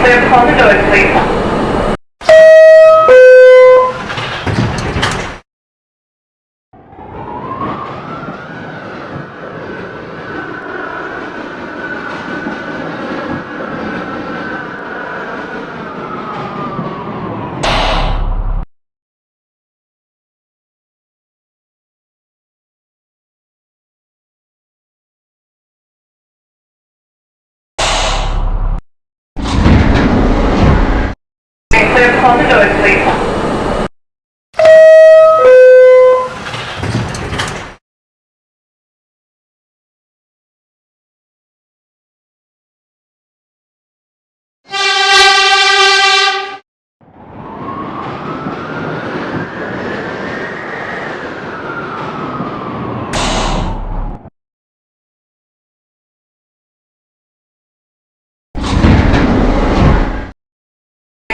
Clear, call the doors, please. Clear, call the doors, please.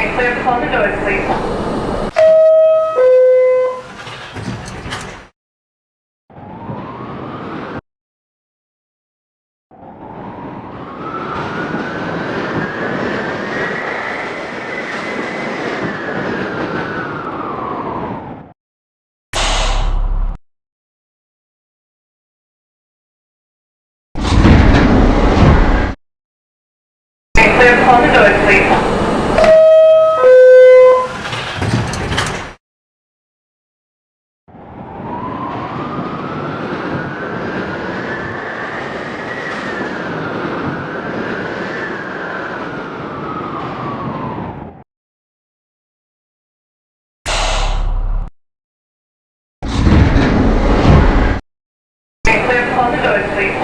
Clear, call the doors, please. Clear, call the doors, please. Clear, call the doors, please.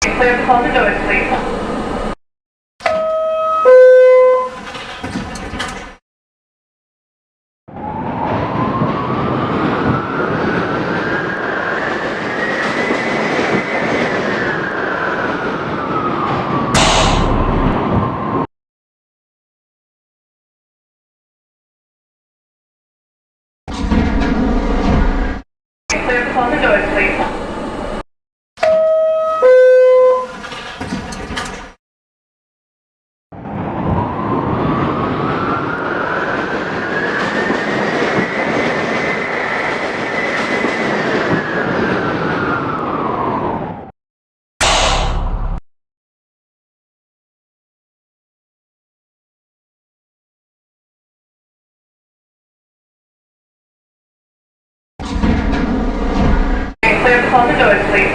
Clear, call the doors, please. Clear, call the doors, please. Clear, call the doors, please.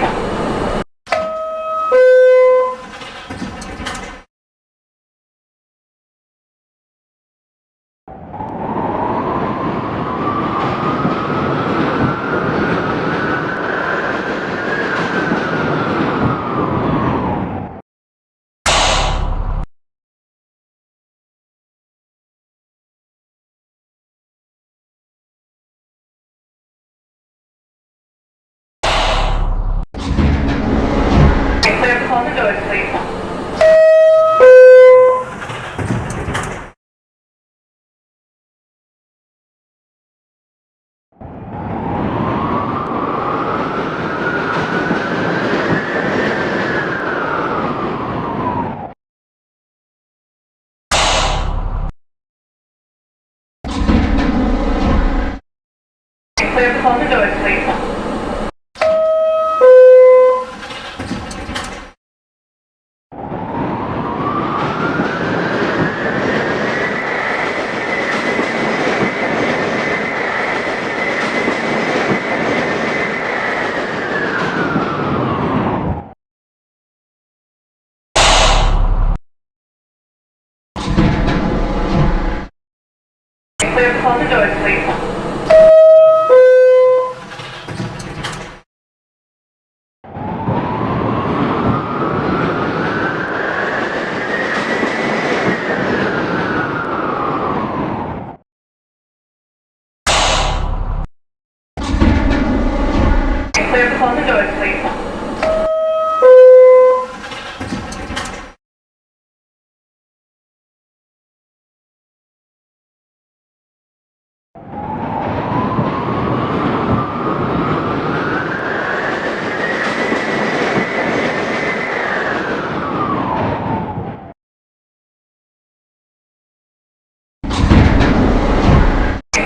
Clear, call the doors, please. Clear, call the doors, please. Clear, call the doors, please.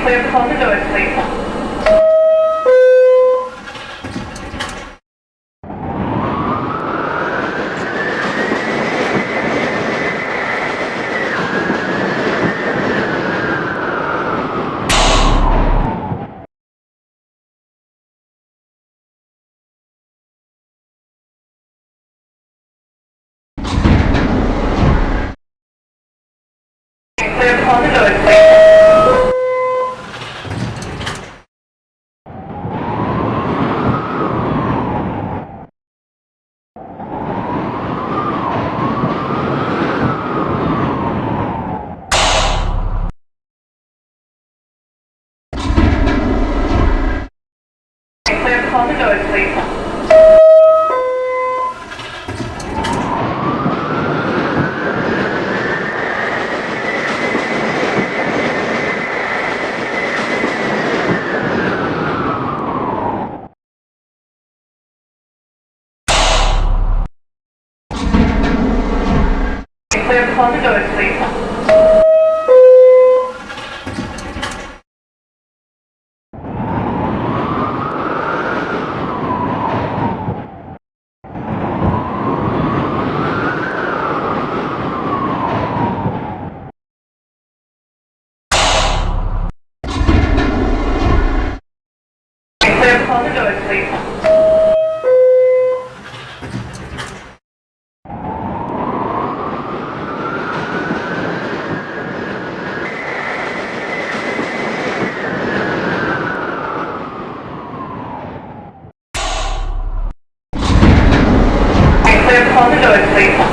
Clear to close the doors, please. Clear to close the doors, please. Clear to close the doors, please. Clear to close the doors, please. Clear to close the doors, please. Clear to close the doors, please.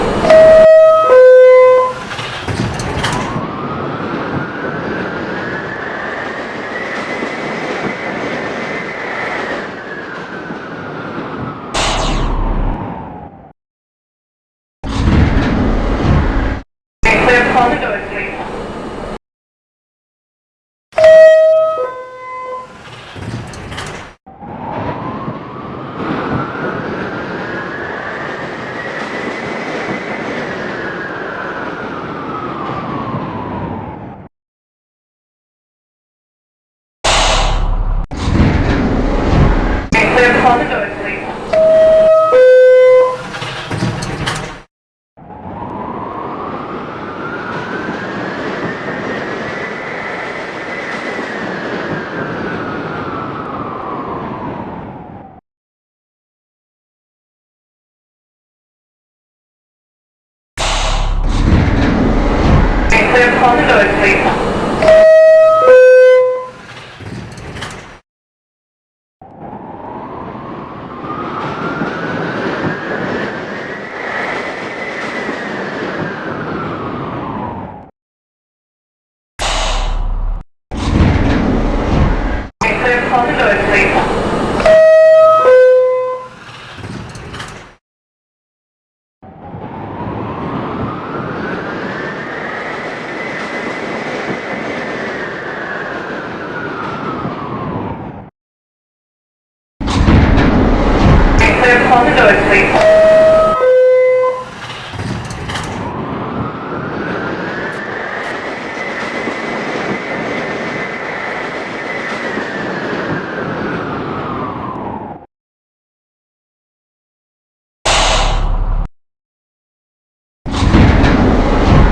Clear to close the doors, please. Clear to close the doors, please. Clear to close the doors, please. Clear to close the doors, please. Clear to close the doors, please.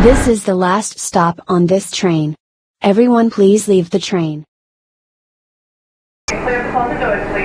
This is the last stop on this train. Everyone please leave the train. Clear to close the doors, please.